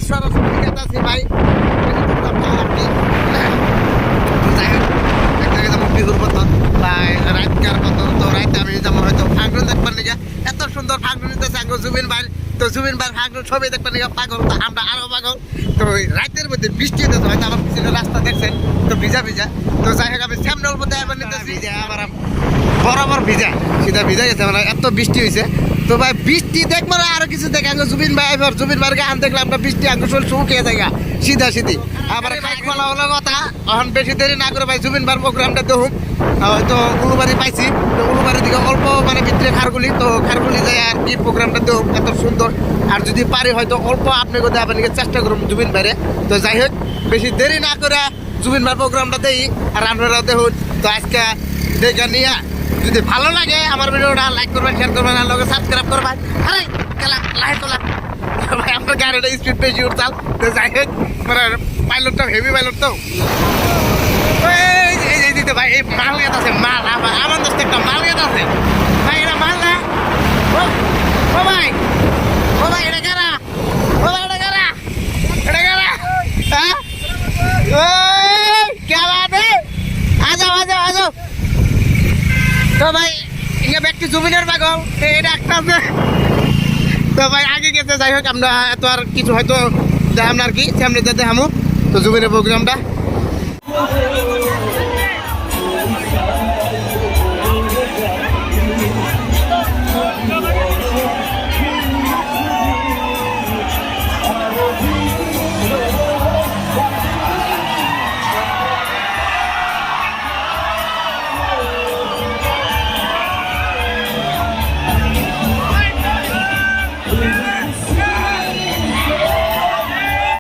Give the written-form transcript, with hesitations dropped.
সরাসরি গেছি ভাই। বিহুর মতো রাতকার মতো তো রাতে আমি যেমন হয়তো ফাংশন দেখবার নিয়ে এত সুন্দর ফাংশন নিতেছে আঙ্গুর জুবিন ভাই। তো জুবিন ভাই ফাংশন ছবি দেখবার নিয়ে পাগল, তো আমরা আরো পাগল। তো রাতের মধ্যে বৃষ্টি হতেছে, হয়তো আমার পিছনে রাস্তা দেখছেন তো ভিজা ভিজা। তো যাই হোক আমি সামনে অল্প দেখাবার নিতেছি, আবার বরাবর ভিজা সিধা ভিজা গেছে, মানে এত বৃষ্টি হয়েছে। তো ভাই বৃষ্টি দেখবো না আরো কিছু দেখে আঙ্গুর জুবিন ভাই এবার জুবিন ভাইকে আন দেখলে আমরা বৃষ্টি আঙ্গুর শরীর শুকিয়ে যায় সিধা সিধি। আবার বলা হলো কথা এখন বেশি দেরি না করে ভাই জুবিন ভাইয়ের প্রোগ্রামটা দেখুন। হয়তো উলুবাড়ি পাইছি, তো উলুবাড়ির দিকে অল্প মানে ভিতরে খারগুলি, তো খারগুলি যায় আর কি প্রোগ্রামটা দেখুন এত সুন্দর। আর যদি পারি হয়তো অল্প আপনাকে আপনাকে চেষ্টা করুন জুবিন ভাইরে। তো যাই হোক বেশি দেরি না করে জুবিন ভাইয়ের প্রোগ্রামটা দেই আর আপনারাও দেখুন। তো আজকে দেখে নিয়ে যদি ভালো লাগে আমার ভিডিওটা লাইক করবেন, শেয়ার করবেন, আর লোকে সাবস্ক্রাইব করবেন। আরে লাইক তোলা ভাই আপনার গাড়িটা স্পিড বেশি উঠতাম। তো যাই হোক মানে পাইলটটা হেভি পাইলট তো এই দিতে ভাই এই মাল গেত আছে, মাল আমার দোস্ত একটা মাল গেত আছে ভাই। এটা মাল না ও ভাই, ও ভাই এটা কারা, ও ভাই এটা কারা, এটা কারা, হ্যাঁ কে বাদে আজাও আজাও আজাও। তো ভাই ইয়ে ব্যক্তি জুবিনের পাগল এটা একটা আছে। তো ভাই আগে গেছে, যাই হোক আমরা এত আর কিছু হয়তো দেখাম না আর কি, সামনে দেখামো তো জুবিনের প্রোগ্রামটা।